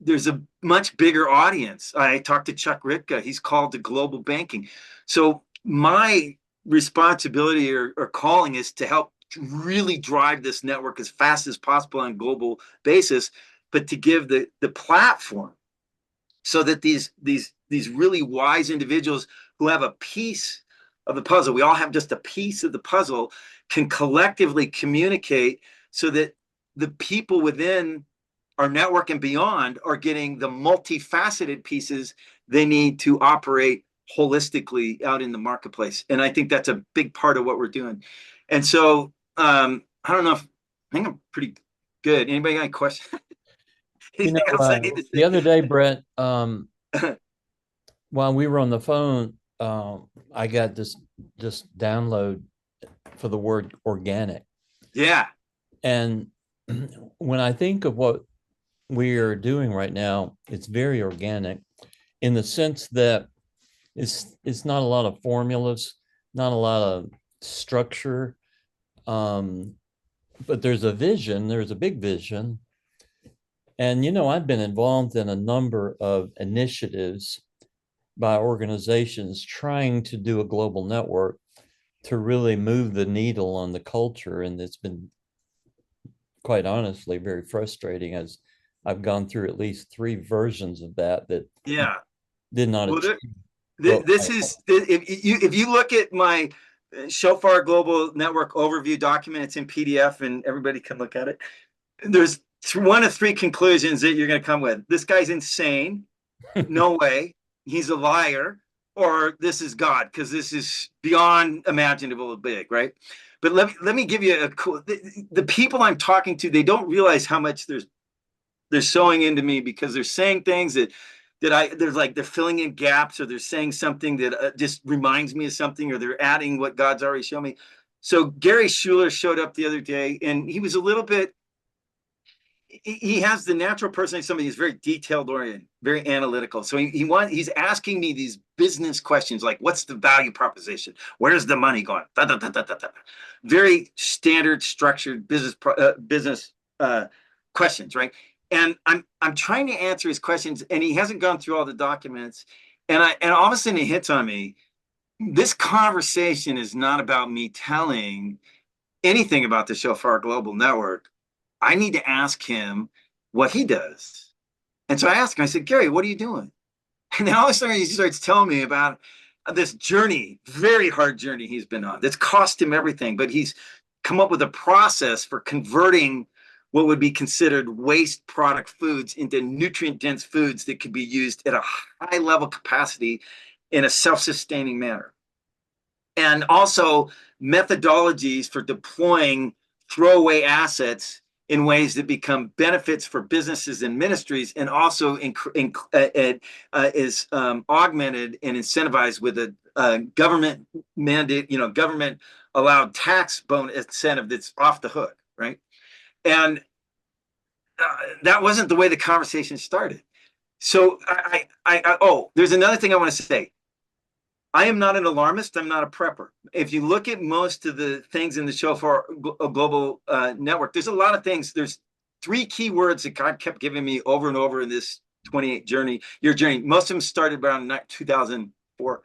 There's a much bigger audience. I talked to Chuck Ritka. He's called to global banking. So my responsibility or calling is to help really drive this network as fast as possible on a global basis, but to give the platform so that these really wise individuals who have a piece of the puzzle, we all have just a piece of the puzzle, can collectively communicate so that the people within our network and beyond are getting the multifaceted pieces they need to operate holistically out in the marketplace. And I think that's a big part of what we're doing. And so I don't know I think I'm pretty good. Anybody got any questions? The other day, Brett, while we were on the phone, I got this just download for the word organic. Yeah. And when I think of what we are doing right now, it's very organic in the sense that it's not a lot of formulas, not a lot of structure. But there's a vision, there's a big vision. And, I've been involved in a number of initiatives by organizations trying to do a global network to really move the needle on the culture. And it's been, quite honestly, very frustrating, as I've gone through at least 3 versions of that did not achieve. This is, if you look at my Shofar Global Network overview document, it's in PDF and everybody can look at it. There's 1 of 3 conclusions that you're going to come with. This guy's insane. No way. He's a liar. Or this is God, because this is beyond imaginable big, right? But let me give you a cool, the people I'm talking to, they don't realize how much they're sowing into me, because they're saying things that there's like they're filling in gaps, or they're saying something that just reminds me of something, or they're adding what God's already shown me. So Gary Schuler showed up the other day, and he was a little bit, he has the natural personality of somebody who's very detailed oriented, very analytical. So he's asking me these business questions like, what's the value proposition? Where's the money going? Da, da, da, da, da, da. Very standard, structured business questions, right? And I'm trying to answer his questions, and he hasn't gone through all the documents. And all of a sudden it hits on me. This conversation is not about me telling anything about the Shofar Global Network. I need to ask him what he does. And so I asked him, I said, Gary, what are you doing? And then all of a sudden he starts telling me about this journey, very hard journey he's been on. That's cost him everything, but he's come up with a process for converting what would be considered waste product foods into nutrient-dense foods that could be used at a high level capacity in a self-sustaining manner. And also methodologies for deploying throwaway assets in ways that become benefits for businesses and ministries, and also is augmented and incentivized with a government mandate, government allowed tax bonus incentive that's off the hook, right? And that wasn't the way the conversation started. So there's another thing I want to say. I am not an alarmist. I'm not a prepper. If you look at most of the things in the Shofar Global Network, there's a lot of things. There's 3 key words that God kept giving me over and over in this 28-year journey. Most of them started around 2004.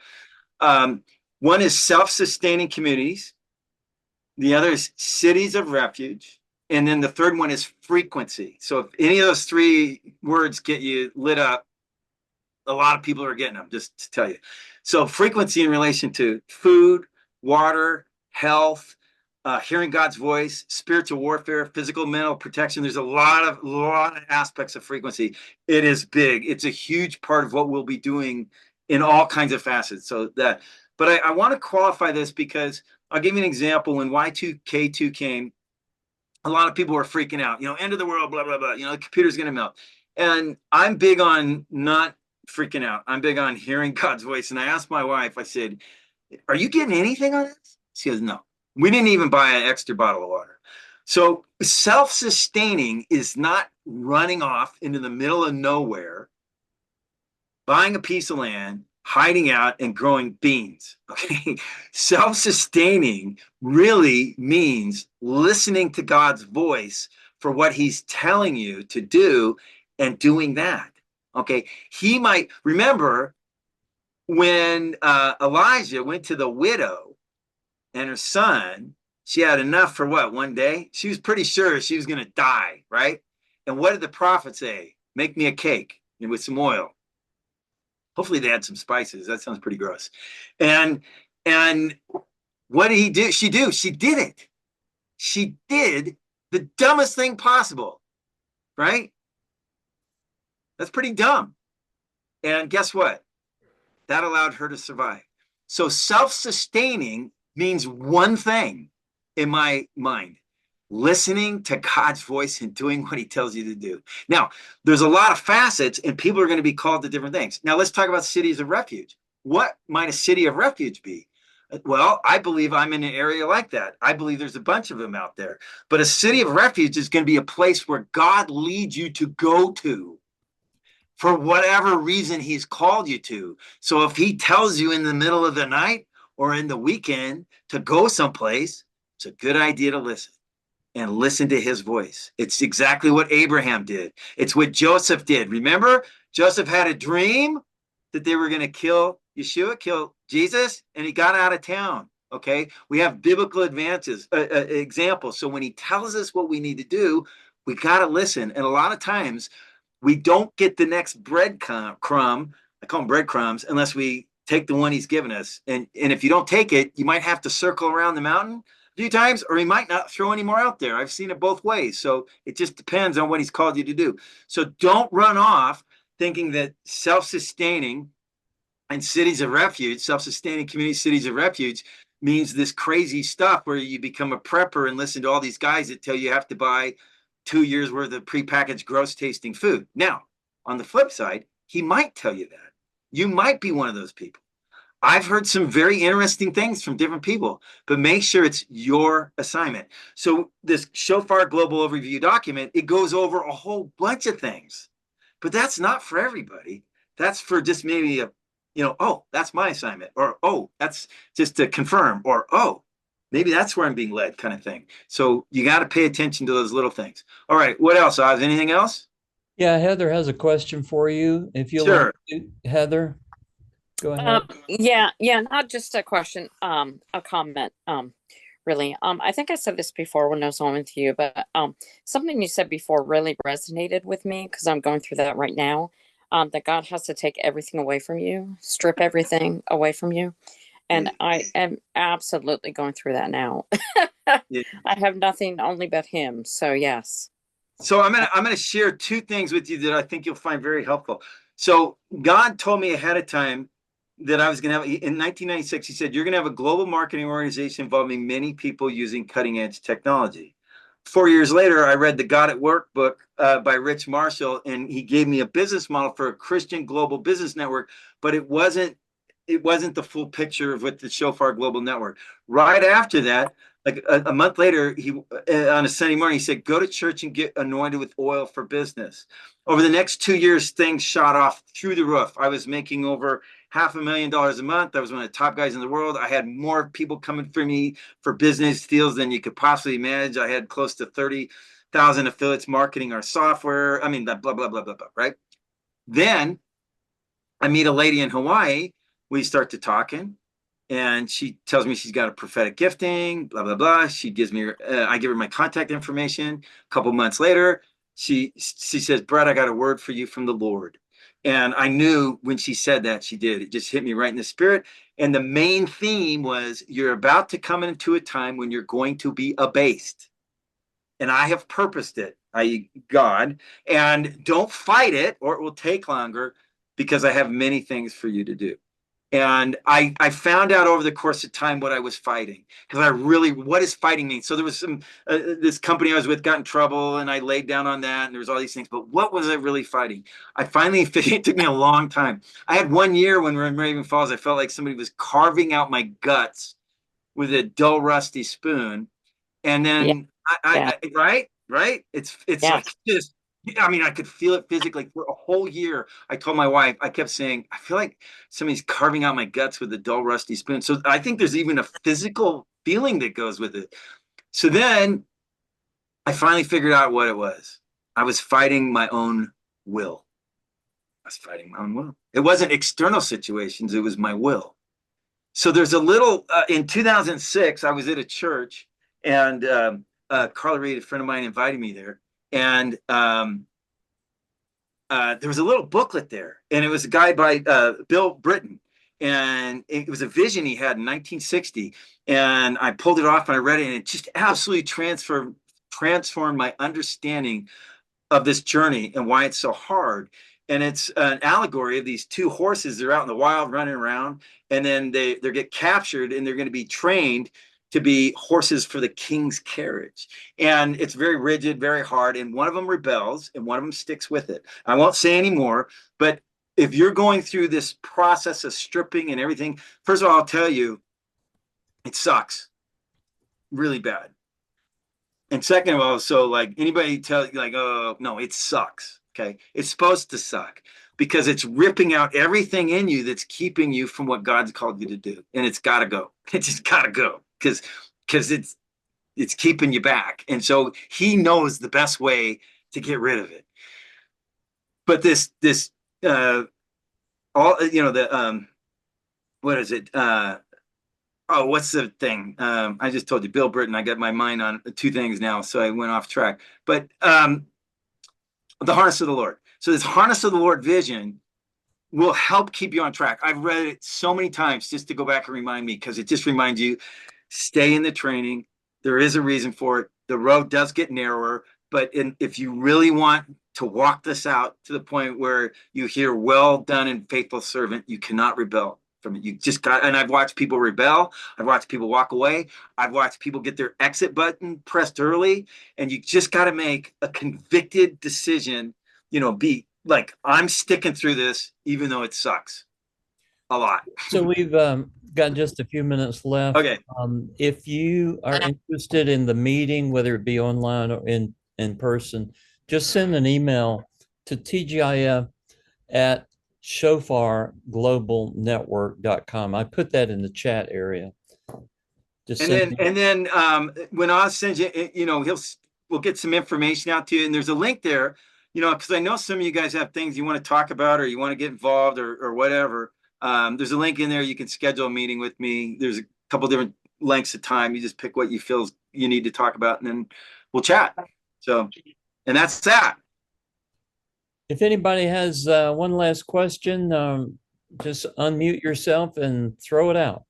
One is self-sustaining communities. The other is cities of refuge. And then the third one is frequency. So if any of those 3 words get you lit up, a lot of people are getting them, just to tell you. So frequency in relation to food, water, health, hearing God's voice, spiritual warfare, physical, mental protection. There's a lot of aspects of frequency. It is big. It's a huge part of what we'll be doing in all kinds of facets. But I want to qualify this because I'll give you an example. When Y2K2 came, a lot of people were freaking out, end of the world, blah, blah, blah, the computer's going to melt. And I'm big on not freaking out. I'm big on hearing God's voice. And I asked my wife, I said, are you getting anything on this? She goes, no. We didn't even buy an extra bottle of water. So self-sustaining is not running off into the middle of nowhere, buying a piece of land, hiding out, and growing beans. Okay. Self-sustaining really means listening to God's voice for what he's telling you to do and doing that. Okay. He might remember when Elijah went to the widow and her son, she had enough for what, one day? She was pretty sure she was going to die, right? And what did the prophet say? Make me a cake with some oil. Hopefully they had some spices. That sounds pretty gross. And what did he do? She did it. She did the dumbest thing possible, right? That's pretty dumb. And guess what? That allowed her to survive. So self-sustaining means one thing in my mind: listening to God's voice and doing what he tells you to do. Now, there's a lot of facets, and people are going to be called to different things. Now, let's talk about cities of refuge. What might a city of refuge be? Well, I believe I'm in an area like that. I believe there's a bunch of them out there. But a city of refuge is going to be a place where God leads you to go to for whatever reason he's called you to. So if he tells you in the middle of the night or in the weekend to go someplace, it's a good idea to listen. And listen to his voice. It's exactly what Abraham did. It's what Joseph did. Remember, Joseph had a dream that they were going to kill Yeshua, kill Jesus, and he got out of town. Okay, we have biblical examples. So when he tells us what we need to do, we got to listen. And a lot of times we don't get the next breadcrumb. I call them breadcrumbs, unless we take the one he's given us. And if you don't take it, you might have to circle around the mountain few times, or he might not throw any more out there. I've seen it both ways. So it just depends on what he's called you to do. So don't run off thinking that self-sustaining and cities of refuge, self-sustaining community cities of refuge, means this crazy stuff where you become a prepper and listen to all these guys that tell you have to buy 2 years worth of prepackaged gross tasting food. Now, on the flip side, he might tell you that. You might be one of those people. I've heard some very interesting things from different people, but make sure it's your assignment. So this Shofar Global Overview document, it goes over a whole bunch of things, but that's not for everybody. That's for just maybe a, oh, that's my assignment, or, oh, that's just to confirm, or, oh, maybe that's where I'm being led, kind of thing. So you got to pay attention to those little things. All right. What else, Oz? Anything else? Yeah, Heather has a question for you. If you'll Sure. Heather, go ahead. Yeah, not just a question, a comment, really. I think I said this before when I was on with you, but something you said before really resonated with me because I'm going through that right now. That God has to take everything away from you, strip everything away from you. And I am absolutely going through that now. Yeah. I have nothing only but him. So yes. So I'm gonna share two things with you that I think you'll find very helpful. So God told me ahead of time that I was gonna have in 1996. He said you're gonna have a global marketing organization involving many people using cutting edge technology. 4 years later, I read the God at Work book by Rich Marshall, and he gave me a business model for a Christian global business network, but it wasn't the full picture of what the Shofar Global Network. Right after that, like a month later, he on a Sunday morning, he said, "Go to church and get anointed with oil for business." Over the next 2 years, things shot off through the roof. I was making over $500,000 a month. I was one of the top guys in the world. I had more people coming for me for business deals than you could possibly manage. I had close to 30,000 affiliates marketing our software. I mean, blah, blah, blah, blah, blah, right? Then I meet a lady in Hawaii. We start to talking, and she tells me she's got a prophetic gifting, blah, blah, blah. She gives me, I give her my contact information. A couple months later, she says, "Brett, I got a word for you from the Lord." And I knew when she said that, she did. It just hit me right in the spirit. And the main theme was, you're about to come into a time when you're going to be abased. And I have purposed it, i.e., God, and don't fight it or it will take longer because I have many things for you to do. And I found out over the course of time what I was fighting, because what does fighting mean? So there was this company I was with got in trouble, and I laid down on that, and there was all these things. But what was I really fighting? I finally figured, it took me a long time. I had 1 year when we were in Raven Falls, I felt like somebody was carving out my guts with a dull, rusty spoon. And then right? It's like just, I mean, I could feel it physically for a whole year. I told my wife, I kept saying, I feel like somebody's carving out my guts with a dull, rusty spoon. So I think there's even a physical feeling that goes with it. So then I finally figured out what it was. I was fighting my own will. I was fighting my own will. It wasn't external situations, it was my will. So there's a little, in 2006, I was at a church, and Carla Reed, a friend of mine, invited me there. And there was a little booklet there, and it was a guy by Bill Britton, and it was a vision he had in 1960. And I pulled it off and I read it, and it just absolutely transformed my understanding of this journey and why it's so hard. And it's an allegory of these two horses. They're out in the wild running around, and then they get captured, and they're going to be trained to be horses for the king's carriage. And it's very rigid, very hard. And one of them rebels and one of them sticks with it. I won't say any more, but if you're going through this process of stripping and everything, first of all, I'll tell you, it sucks really bad. And second of all, so like anybody tell you like, oh, no, it sucks. Okay. It's supposed to suck because it's ripping out everything in you that's keeping you from what God's called you to do. And it's got to go. It just got to go because it's keeping you back. And so he knows the best way to get rid of it. But what is it? What's the thing? I just told you, Bill Britton. I got my mind on two things now, so I went off track. But the harness of the Lord. So this harness of the Lord vision will help keep you on track. I've read it so many times just to go back and remind me, because it just reminds you, stay in the training. There is a reason for it. The road does get narrower, but if you really want to walk this out to the point where you hear, "Well done and faithful servant," you cannot rebel from it. You just got, and I've watched people rebel. I've watched people walk away. I've watched people get their exit button pressed early, and you just got to make a convicted decision, like I'm sticking through this, even though it sucks a lot. So we've got just a few minutes left. Okay. If you are interested in the meeting, whether it be online or in person, just send an email to TGIF at shofarglobalnetwork.com. I put that in the chat area. Just And then when I send you, we'll get some information out to you. And there's a link there, because I know some of you guys have things you want to talk about or you want to get involved or whatever. There's a link in there. You can schedule a meeting with me. There's a couple different lengths of time. You just pick what you feel you need to talk about, and then we'll chat. So, and that's that. If anybody has one last question, just unmute yourself and throw it out.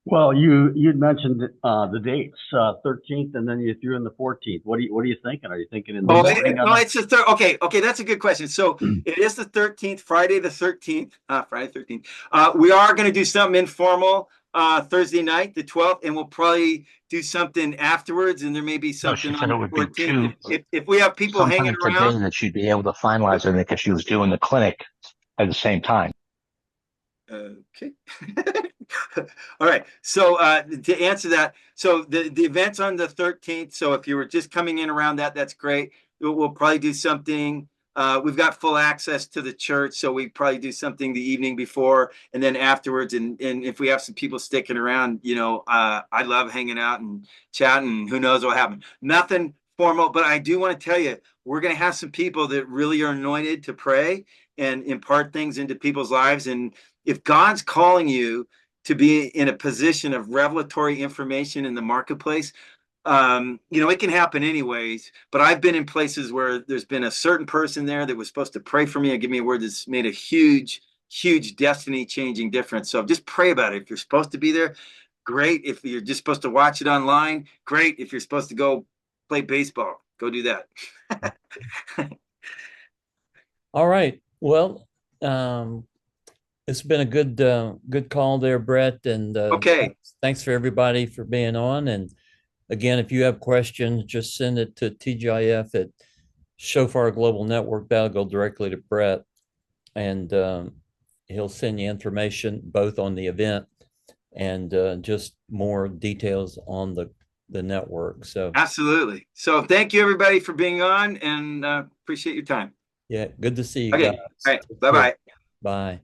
Well, you'd mentioned the dates, 13th, and then you threw in the 14th. What are you thinking? Are you thinking in the morning? No, it's the third. Okay, that's a good question. So it is the 13th, Friday the 13th. Friday 13th. We are going to do something informal Thursday night, the 12th, and we'll probably do something afterwards. And there may be something on the 14th. If we have people hanging around, that she'd be able to finalize it because she was doing the clinic at the same time. Okay. All right. So to answer that, so the event's on the 13th. So if you were just coming in around that, that's great. We'll probably do something. We've got full access to the church, so we probably do something the evening before and then afterwards. And if we have some people sticking around, I love hanging out and chatting. Who knows what happened? Nothing formal, but I do want to tell you, we're going to have some people that really are anointed to pray and impart things into people's lives. And if God's calling you to be in a position of revelatory information in the marketplace, it can happen anyways, but I've been in places where there's been a certain person there that was supposed to pray for me and give me a word that's made a huge, huge destiny changing difference. So just pray about it. If you're supposed to be there, great. If you're just supposed to watch it online, great. If you're supposed to go play baseball, go do that. All right. Well, it's been a good call there, Brett. And okay. Thanks for everybody for being on. And again, if you have questions, just send it to TGIF at Shofar Global Network. That'll go directly to Brett, and he'll send you information both on the event and just more details on the network. So absolutely. So thank you everybody for being on, and appreciate your time. Yeah, good to see you okay. guys. All right. Bye-bye. Bye.